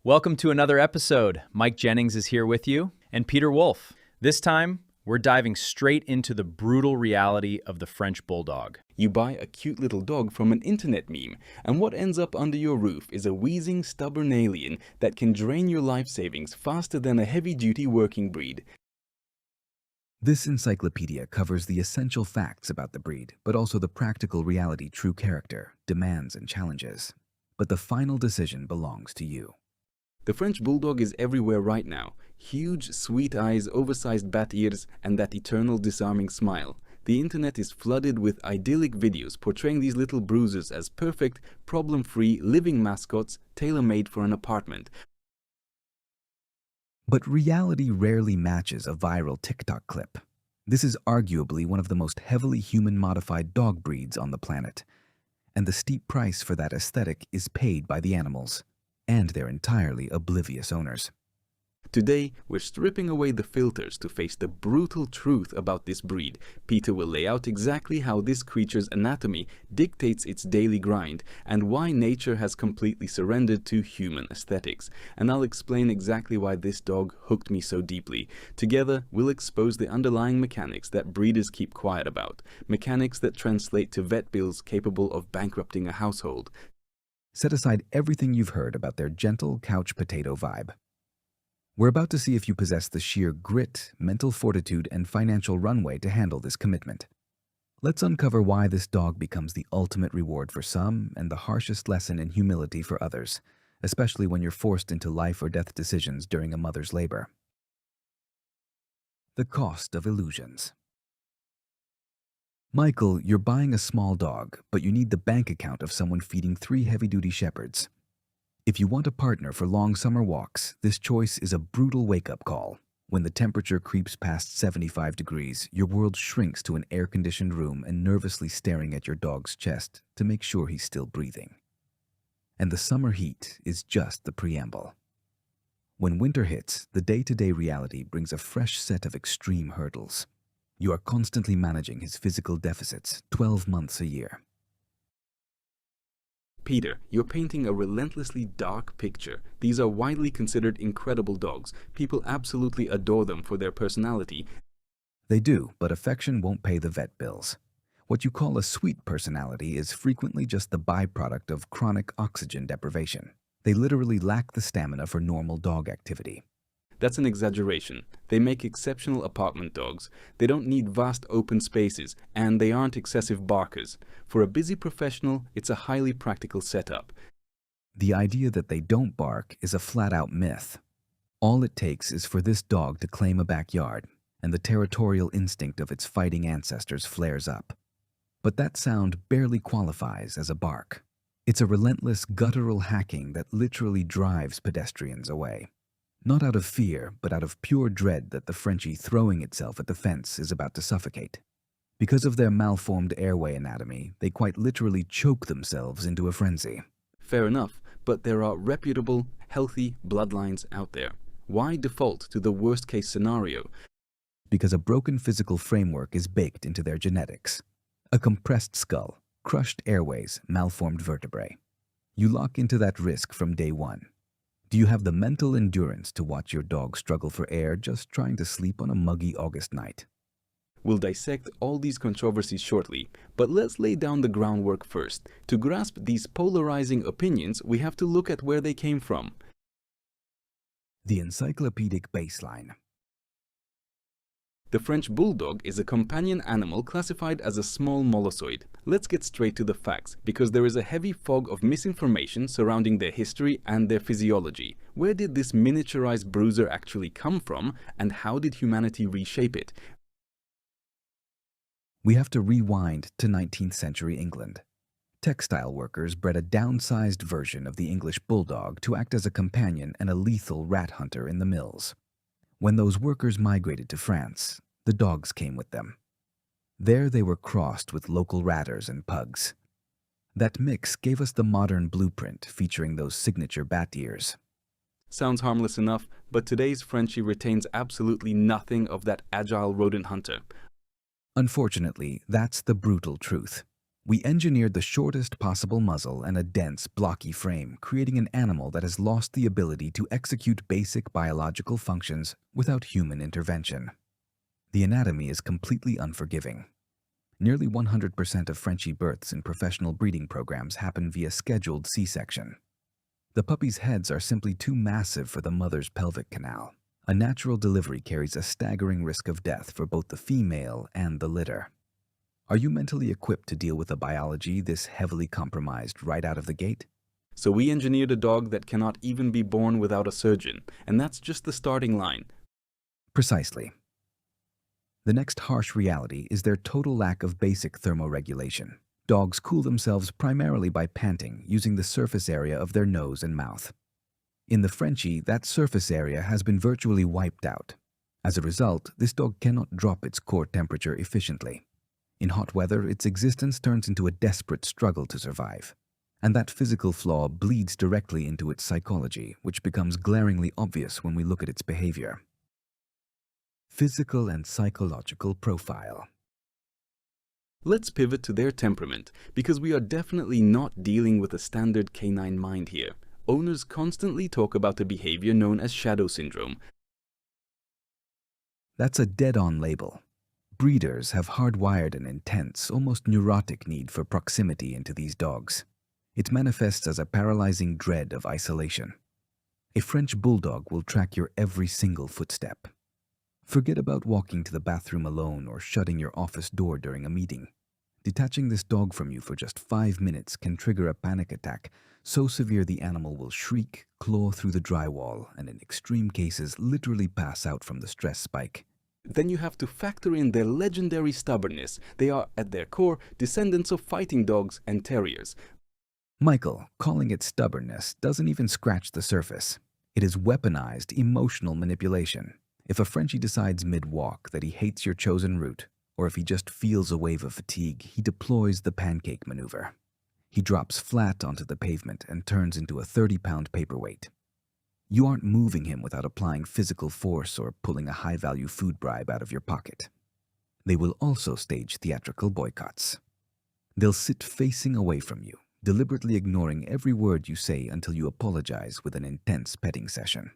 Welcome to another episode. Mike Jennings is here with you, and Peter Wolf. This time, we're diving straight into the brutal reality of the French Bulldog. You buy a cute little dog from an internet meme, and what ends up under your roof is a wheezing, stubborn alien that can drain your life savings faster than a heavy-duty working breed. This encyclopedia covers the essential facts about the breed, but also the practical reality, true character, demands, and challenges. But the final decision belongs to you. The French Bulldog is everywhere right now. Huge, sweet eyes, oversized bat ears, and that eternal disarming smile. The internet is flooded with idyllic videos portraying these little bruisers as perfect, problem-free, living mascots tailor-made for an apartment. But reality rarely matches a viral TikTok clip. This is arguably one of the most heavily human-modified dog breeds on the planet. And the steep price for that aesthetic is paid by the animals and their entirely oblivious owners. Today, we're stripping away the filters to face the brutal truth about this breed. Peter will lay out exactly how this creature's anatomy dictates its daily grind and why nature has completely surrendered to human aesthetics. And I'll explain exactly why this dog hooked me so deeply. Together, we'll expose the underlying mechanics that breeders keep quiet about. Mechanics that translate to vet bills capable of bankrupting a household. Set aside everything you've heard about their gentle couch potato vibe. We're about to see if you possess the sheer grit, mental fortitude, and financial runway to handle this commitment. Let's uncover why this dog becomes the ultimate reward for some and the harshest lesson in humility for others, especially when you're forced into life or death decisions during a mother's labor. The cost of illusions. Michael, you're buying a small dog, but you need the bank account of someone feeding 3 heavy-duty shepherds. If you want a partner for long summer walks, this choice is a brutal wake-up call. When the temperature creeps past 75 degrees, your world shrinks to an air-conditioned room and nervously staring at your dog's chest to make sure he's still breathing. And the summer heat is just the preamble. When winter hits, the day-to-day reality brings a fresh set of extreme hurdles. You are constantly managing his physical deficits 12 months a year. Peter, you're painting a relentlessly dark picture. These are widely considered incredible dogs. People absolutely adore them for their personality. They do, but affection won't pay the vet bills. What you call a sweet personality is frequently just the byproduct of chronic oxygen deprivation. They literally lack the stamina for normal dog activity. That's an exaggeration. They make exceptional apartment dogs. They don't need vast open spaces, and they aren't excessive barkers. For a busy professional, it's a highly practical setup. The idea that they don't bark is a flat-out myth. All it takes is for this dog to claim a backyard, and the territorial instinct of its fighting ancestors flares up. But that sound barely qualifies as a bark. It's a relentless guttural hacking that literally drives pedestrians away. Not out of fear, but out of pure dread that the Frenchie throwing itself at the fence is about to suffocate. Because of their malformed airway anatomy, they quite literally choke themselves into a frenzy. Fair enough, but there are reputable, healthy bloodlines out there. Why default to the worst-case scenario? Because a broken physical framework is baked into their genetics. A compressed skull, crushed airways, malformed vertebrae. You lock into that risk from day one. Do you have the mental endurance to watch your dog struggle for air just trying to sleep on a muggy August night? We'll dissect all these controversies shortly, but let's lay down the groundwork first. To grasp these polarizing opinions, we have to look at where they came from. The Encyclopedic Baseline. The French Bulldog is a companion animal classified as a small molluscoid. Let's get straight to the facts, because there is a heavy fog of misinformation surrounding their history and their physiology. Where did this miniaturized bruiser actually come from, and how did humanity reshape it? We have to rewind to 19th century England. Textile workers bred a downsized version of the English Bulldog to act as a companion and a lethal rat hunter in the mills. When those workers migrated to France, the dogs came with them. There they were crossed with local ratters and pugs. That mix gave us the modern blueprint featuring those signature bat ears. Sounds harmless enough, but today's Frenchie retains absolutely nothing of that agile rodent hunter. Unfortunately, that's the brutal truth. We engineered the shortest possible muzzle and a dense, blocky frame, creating an animal that has lost the ability to execute basic biological functions without human intervention. The anatomy is completely unforgiving. Nearly 100% of Frenchie births in professional breeding programs happen via scheduled C-section. The puppies' heads are simply too massive for the mother's pelvic canal. A natural delivery carries a staggering risk of death for both the female and the litter. Are you mentally equipped to deal with a biology this heavily compromised right out of the gate? So we engineered a dog that cannot even be born without a surgeon, and that's just the starting line. Precisely. The next harsh reality is their total lack of basic thermoregulation. Dogs cool themselves primarily by panting, using the surface area of their nose and mouth. In the Frenchie, that surface area has been virtually wiped out. As a result, this dog cannot drop its core temperature efficiently. In hot weather, its existence turns into a desperate struggle to survive. And that physical flaw bleeds directly into its psychology, which becomes glaringly obvious when we look at its behavior. Physical and psychological profile. Let's pivot to their temperament, because we are definitely not dealing with a standard canine mind here. Owners constantly talk about a behavior known as shadow syndrome. That's a dead-on label. Breeders have hardwired an intense, almost neurotic need for proximity into these dogs. It manifests as a paralyzing dread of isolation. A French Bulldog will track your every single footstep. Forget about walking to the bathroom alone or shutting your office door during a meeting. Detaching this dog from you for just 5 minutes can trigger a panic attack so severe the animal will shriek, claw through the drywall, and in extreme cases literally pass out from the stress spike. Then you have to factor in their legendary stubbornness. They are, at their core, descendants of fighting dogs and terriers. Michael, calling it stubbornness doesn't even scratch the surface. It is weaponized emotional manipulation. If a Frenchie decides mid-walk that he hates your chosen route, or if he just feels a wave of fatigue, he deploys the pancake maneuver. He drops flat onto the pavement and turns into a 30-pound paperweight. You aren't moving him without applying physical force or pulling a high-value food bribe out of your pocket. They will also stage theatrical boycotts. They'll sit facing away from you, deliberately ignoring every word you say until you apologize with an intense petting session.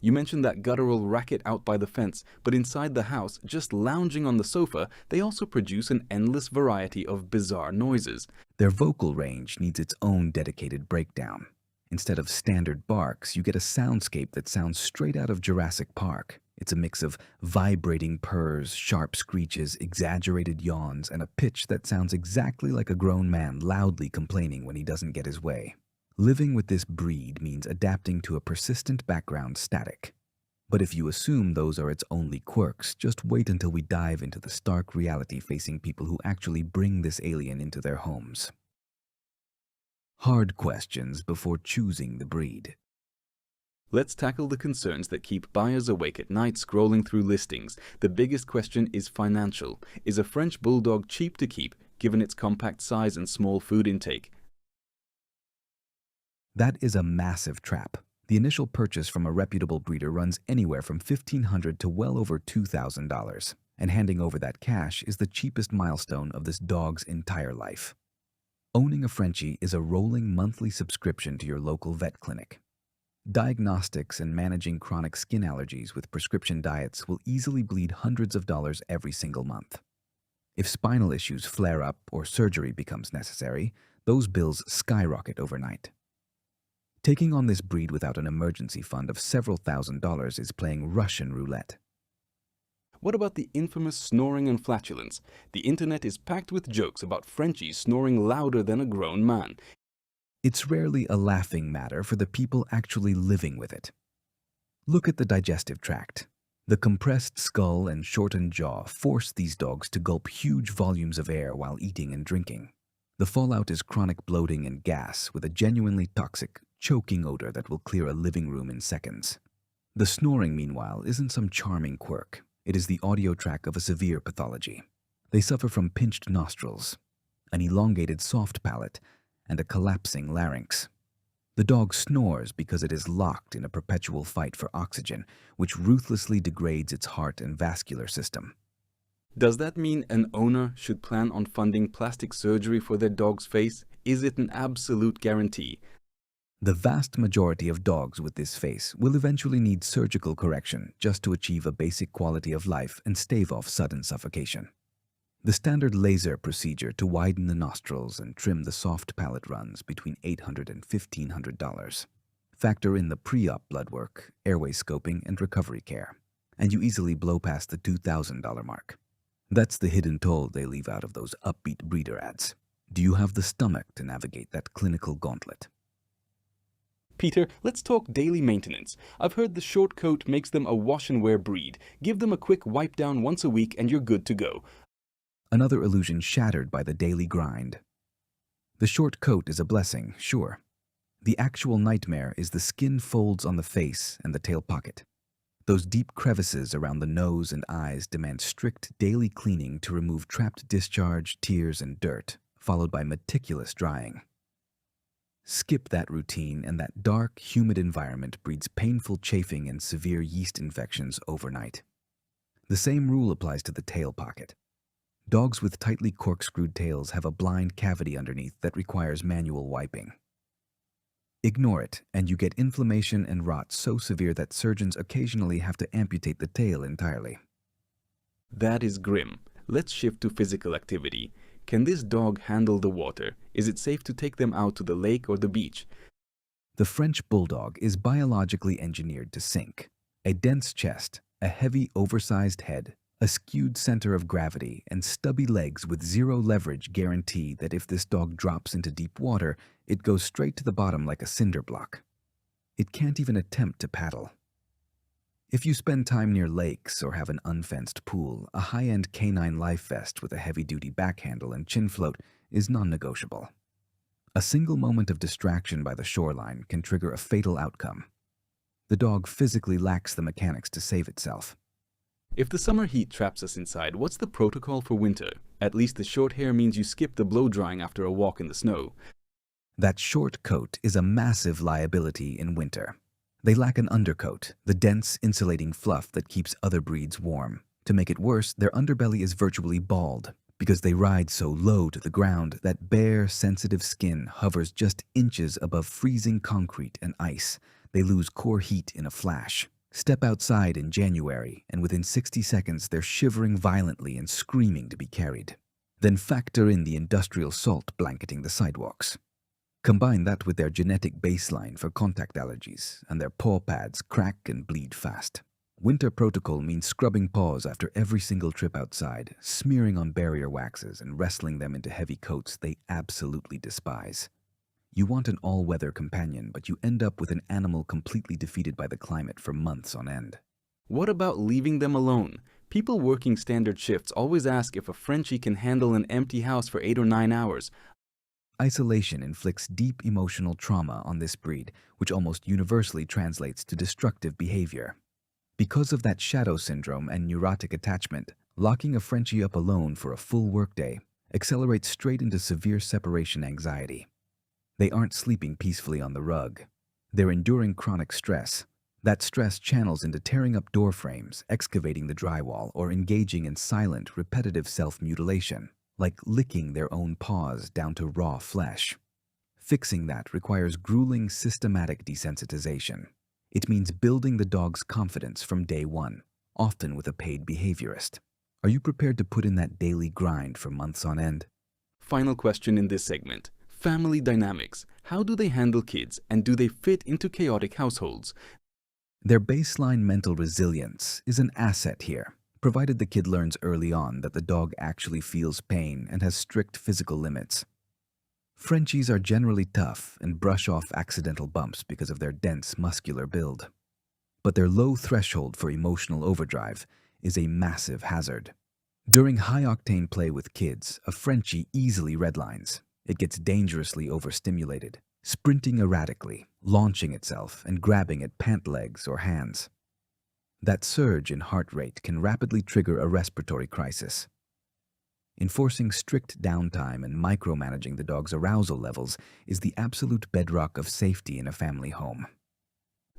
You mentioned that guttural racket out by the fence, but inside the house, just lounging on the sofa, they also produce an endless variety of bizarre noises. Their vocal range needs its own dedicated breakdown. Instead of standard barks, you get a soundscape that sounds straight out of Jurassic Park. It's a mix of vibrating purrs, sharp screeches, exaggerated yawns, and a pitch that sounds exactly like a grown man loudly complaining when he doesn't get his way. Living with this breed means adapting to a persistent background static. But if you assume those are its only quirks, just wait until we dive into the stark reality facing people who actually bring this alien into their homes. Hard questions before choosing the breed. Let's tackle the concerns that keep buyers awake at night scrolling through listings. The biggest question is financial. Is a French Bulldog cheap to keep, given its compact size and small food intake? That is a massive trap. The initial purchase from a reputable breeder runs anywhere from $1,500 to well over $2,000, and handing over that cash is the cheapest milestone of this dog's entire life. Owning a Frenchie is a rolling monthly subscription to your local vet clinic. Diagnostics and managing chronic skin allergies with prescription diets will easily bleed hundreds of dollars every single month. If spinal issues flare up or surgery becomes necessary, those bills skyrocket overnight. Taking on this breed without an emergency fund of several $1,000s is playing Russian roulette. What about the infamous snoring and flatulence? The internet is packed with jokes about Frenchies snoring louder than a grown man. It's rarely a laughing matter for the people actually living with it. Look at the digestive tract. The compressed skull and shortened jaw force these dogs to gulp huge volumes of air while eating and drinking. The fallout is chronic bloating and gas with a genuinely toxic, choking odor that will clear a living room in seconds. The snoring, meanwhile, isn't some charming quirk. It is the audio track of a severe pathology. They suffer from pinched nostrils, an elongated soft palate, and a collapsing larynx. The dog snores because it is locked in a perpetual fight for oxygen, which ruthlessly degrades its heart and vascular system. Does that mean an owner should plan on funding plastic surgery for their dog's face? Is it an absolute guarantee? The vast majority of dogs with this face will eventually need surgical correction just to achieve a basic quality of life and stave off sudden suffocation. The standard laser procedure to widen the nostrils and trim the soft palate runs between $800 and $1,500. Factor in the pre-op blood work, airway scoping, and recovery care, and you easily blow past the $2,000 mark. That's the hidden toll they leave out of those upbeat breeder ads. Do you have the stomach to navigate that clinical gauntlet? Peter, let's talk daily maintenance. I've heard the short coat makes them a wash-and-wear breed. Give them a quick wipe down once a week and you're good to go. Another illusion shattered by the daily grind. The short coat is a blessing, sure. The actual nightmare is the skin folds on the face and the tail pocket. Those deep crevices around the nose and eyes demand strict daily cleaning to remove trapped discharge, tears, and dirt, followed by meticulous drying. Skip that routine and that dark, humid environment breeds painful chafing and severe yeast infections overnight. The same rule applies to the tail pocket. Dogs with tightly corkscrewed tails have a blind cavity underneath that requires manual wiping. Ignore it, and you get inflammation and rot so severe that surgeons occasionally have to amputate the tail entirely. That is grim. Let's shift to physical activity. Can this dog handle the water? Is it safe to take them out to the lake or the beach? The French Bulldog is biologically engineered to sink. A dense chest, a heavy, oversized head, a skewed center of gravity, and stubby legs with zero leverage guarantee that if this dog drops into deep water, it goes straight to the bottom like a cinder block. It can't even attempt to paddle. If you spend time near lakes or have an unfenced pool, a high-end canine life vest with a heavy-duty back handle and chin float is non-negotiable. A single moment of distraction by the shoreline can trigger a fatal outcome. The dog physically lacks the mechanics to save itself. If the summer heat traps us inside, what's the protocol for winter? At least the short hair means you skip the blow drying after a walk in the snow. That short coat is a massive liability in winter. They lack an undercoat, the dense, insulating fluff that keeps other breeds warm. To make it worse, their underbelly is virtually bald. Because they ride so low to the ground, that bare, sensitive skin hovers just inches above freezing concrete and ice. They lose core heat in a flash. Step outside in January, and within 60 seconds they're shivering violently and screaming to be carried. Then factor in the industrial salt blanketing the sidewalks. Combine that with their genetic baseline for contact allergies, and their paw pads crack and bleed fast. Winter protocol means scrubbing paws after every single trip outside, smearing on barrier waxes and wrestling them into heavy coats they absolutely despise. You want an all-weather companion, but you end up with an animal completely defeated by the climate for months on end. What about leaving them alone? People working standard shifts always ask if a Frenchie can handle an empty house for 8 or 9 hours. Isolation inflicts deep emotional trauma on this breed, which almost universally translates to destructive behavior. Because of that shadow syndrome and neurotic attachment, locking a Frenchie up alone for a full workday accelerates straight into severe separation anxiety. They aren't sleeping peacefully on the rug. They're enduring chronic stress. That stress channels into tearing up door frames, excavating the drywall, or engaging in silent, repetitive self-mutilation, like licking their own paws down to raw flesh. Fixing that requires grueling, systematic desensitization. It means building the dog's confidence from day one, often with a paid behaviorist. Are you prepared to put in that daily grind for months on end? Final question in this segment. Family dynamics. How do they handle kids, and do they fit into chaotic households? Their baseline mental resilience is an asset here, provided the kid learns early on that the dog actually feels pain and has strict physical limits. Frenchies are generally tough and brush off accidental bumps because of their dense muscular build. But their low threshold for emotional overdrive is a massive hazard. During high-octane play with kids, a Frenchie easily redlines. It gets dangerously overstimulated, sprinting erratically, launching itself, and grabbing at pant legs or hands. That surge in heart rate can rapidly trigger a respiratory crisis. Enforcing strict downtime and micromanaging the dog's arousal levels is the absolute bedrock of safety in a family home.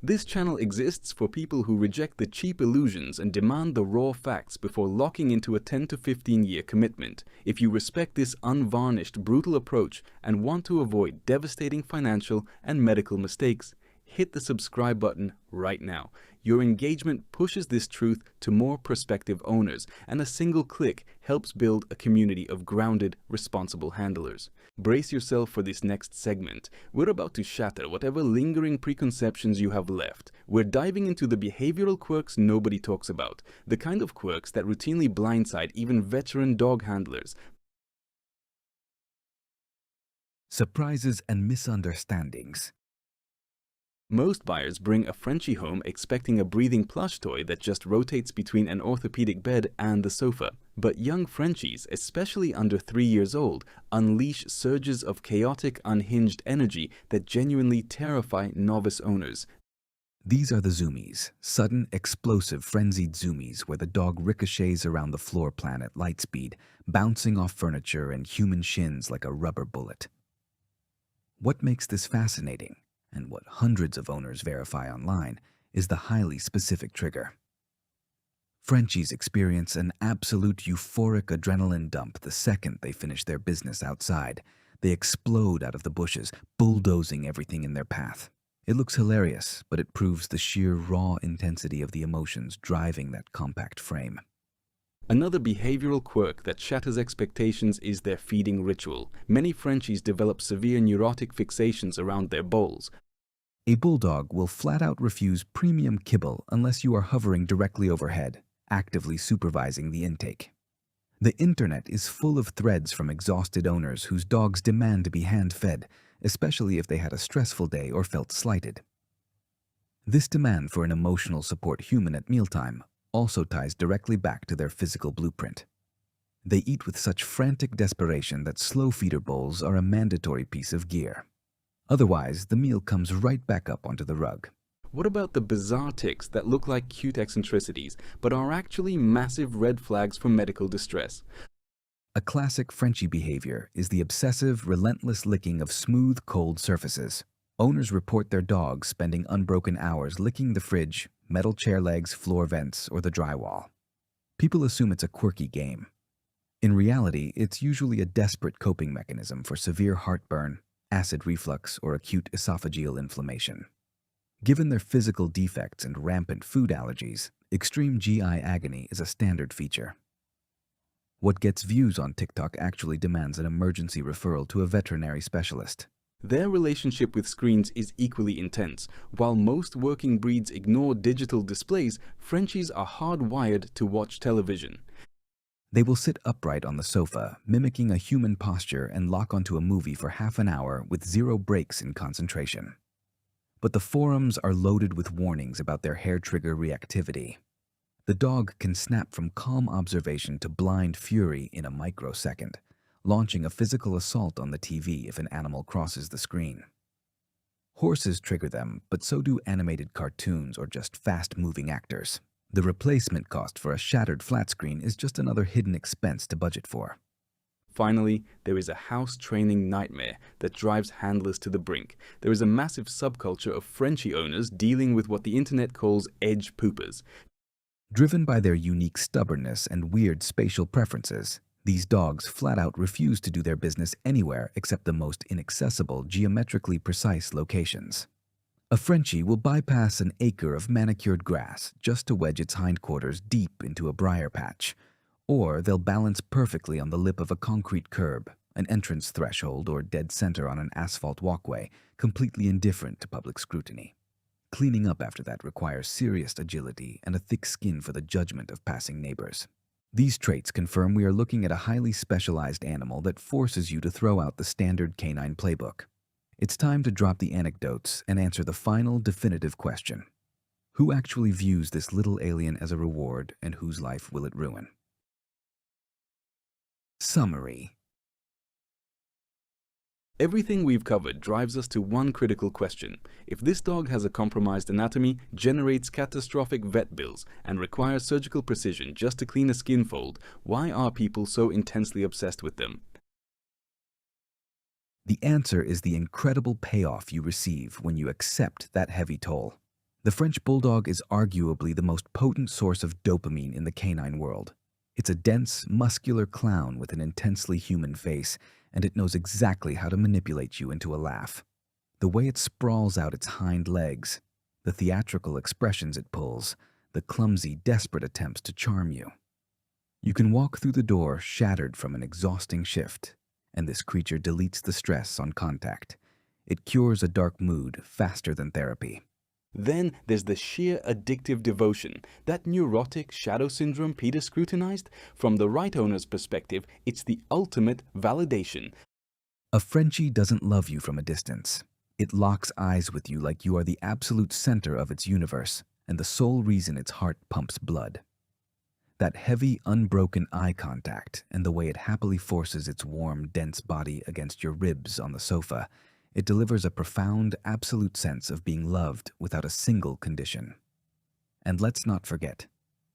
This channel exists for people who reject the cheap illusions and demand the raw facts before locking into a 10 to 15-year commitment. If you respect this unvarnished, brutal approach and want to avoid devastating financial and medical mistakes, hit the subscribe button right now. Your engagement pushes this truth to more prospective owners, and a single click helps build a community of grounded, responsible handlers. Brace yourself for this next segment. We're about to shatter whatever lingering preconceptions you have left. We're diving into the behavioral quirks nobody talks about, the kind of quirks that routinely blindside even veteran dog handlers. Surprises and misunderstandings. Most buyers bring a Frenchie home expecting a breathing plush toy that just rotates between an orthopedic bed and the sofa. But young Frenchies, especially under 3 years old, unleash surges of chaotic, unhinged energy that genuinely terrify novice owners. These are the zoomies, sudden, explosive, frenzied zoomies where the dog ricochets around the floor plan at light speed, bouncing off furniture and human shins like a rubber bullet. What makes this fascinating, and what hundreds of owners verify online, is the highly specific trigger. Frenchies experience an absolute euphoric adrenaline dump the second they finish their business outside. They explode out of the bushes, bulldozing everything in their path. It looks hilarious, but it proves the sheer raw intensity of the emotions driving that compact frame. Another behavioral quirk that shatters expectations is their feeding ritual. Many Frenchies develop severe neurotic fixations around their bowls. A bulldog will flat out refuse premium kibble unless you are hovering directly overhead, actively supervising the intake. The internet is full of threads from exhausted owners whose dogs demand to be hand-fed, especially if they had a stressful day or felt slighted. This demand for an emotional support human at mealtime also ties directly back to their physical blueprint. They eat with such frantic desperation that slow feeder bowls are a mandatory piece of gear. Otherwise, the meal comes right back up onto the rug. What about the bizarre tics that look like cute eccentricities, but are actually massive red flags for medical distress? A classic Frenchie behavior is the obsessive, relentless licking of smooth, cold surfaces. Owners report their dogs spending unbroken hours licking the fridge, metal chair legs, floor vents, or the drywall. People assume it's a quirky game. In reality, it's usually a desperate coping mechanism for severe heartburn, acid reflux, or acute esophageal inflammation. Given their physical defects and rampant food allergies, extreme GI agony is a standard feature. What gets views on TikTok actually demands an emergency referral to a veterinary specialist. Their relationship with screens is equally intense. While most working breeds ignore digital displays, Frenchies are hardwired to watch television. They will sit upright on the sofa, mimicking a human posture, and lock onto a movie for half an hour with zero breaks in concentration. But the forums are loaded with warnings about their hair trigger reactivity. The dog can snap from calm observation to blind fury in a microsecond, launching a physical assault on the TV if an animal crosses the screen. Horses trigger them, but so do animated cartoons or just fast-moving actors. The replacement cost for a shattered flat screen is just another hidden expense to budget for. Finally, there is a house training nightmare that drives handlers to the brink. There is a massive subculture of Frenchie owners dealing with what the internet calls edge poopers. Driven by their unique stubbornness and weird spatial preferences, these dogs flat out refuse to do their business anywhere except the most inaccessible, geometrically precise locations. A Frenchie will bypass an acre of manicured grass just to wedge its hindquarters deep into a briar patch, or they'll balance perfectly on the lip of a concrete curb, an entrance threshold, or dead center on an asphalt walkway, completely indifferent to public scrutiny. Cleaning up after that requires serious agility and a thick skin for the judgment of passing neighbors. These traits confirm we are looking at a highly specialized animal that forces you to throw out the standard canine playbook. It's time to drop the anecdotes and answer the final, definitive question. Who actually views this little alien as a reward, and whose life will it ruin? Summary. Everything we've covered drives us to one critical question. If this dog has a compromised anatomy, generates catastrophic vet bills, and requires surgical precision just to clean a skin fold, why are people so intensely obsessed with them? The answer is the incredible payoff you receive when you accept that heavy toll. The French Bulldog is arguably the most potent source of dopamine in the canine world. It's a dense, muscular clown with an intensely human face, and it knows exactly how to manipulate you into a laugh. The way it sprawls out its hind legs, the theatrical expressions it pulls, the clumsy, desperate attempts to charm you. You can walk through the door shattered from an exhausting shift, and this creature deletes the stress on contact. It cures a dark mood faster than therapy. Then there's the sheer addictive devotion, that neurotic shadow syndrome Peter scrutinized. From the right owner's perspective, it's the ultimate validation. A Frenchie doesn't love you from a distance. It locks eyes with you like you are the absolute center of its universe and the sole reason its heart pumps blood. That heavy, unbroken eye contact and the way it happily forces its warm, dense body against your ribs on the sofa, it delivers a profound, absolute sense of being loved without a single condition. And let's not forget,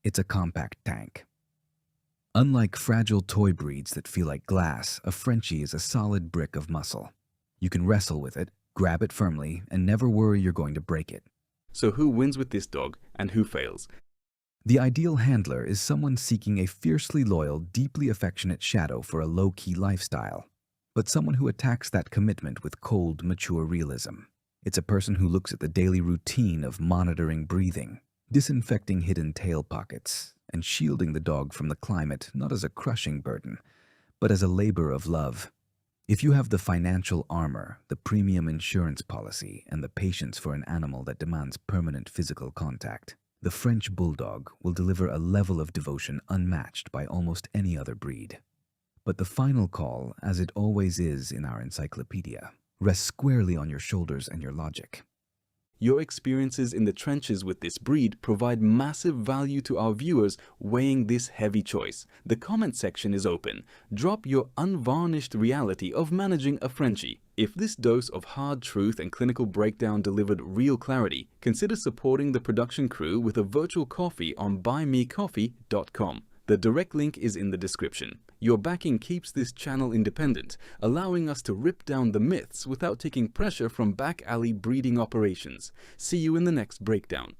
it's a compact tank. Unlike fragile toy breeds that feel like glass, a Frenchie is a solid brick of muscle. You can wrestle with it, grab it firmly, and never worry you're going to break it. So who wins with this dog and who fails? The ideal handler is someone seeking a fiercely loyal, deeply affectionate shadow for a low-key lifestyle, but someone who attacks that commitment with cold, mature realism. It's a person who looks at the daily routine of monitoring breathing, disinfecting hidden tail pockets, and shielding the dog from the climate not as a crushing burden, but as a labor of love. If you have the financial armor, the premium insurance policy, and the patience for an animal that demands permanent physical contact, the French Bulldog will deliver a level of devotion unmatched by almost any other breed. But the final call, as it always is in our encyclopedia, rests squarely on your shoulders and your logic. Your experiences in the trenches with this breed provide massive value to our viewers weighing this heavy choice. The comment section is open. Drop your unvarnished reality of managing a Frenchie. If this dose of hard truth and clinical breakdown delivered real clarity, consider supporting the production crew with a virtual coffee on buymecoffee.com. The direct link is in the description. Your backing keeps this channel independent, allowing us to rip down the myths without taking pressure from back alley breeding operations. See you in the next breakdown.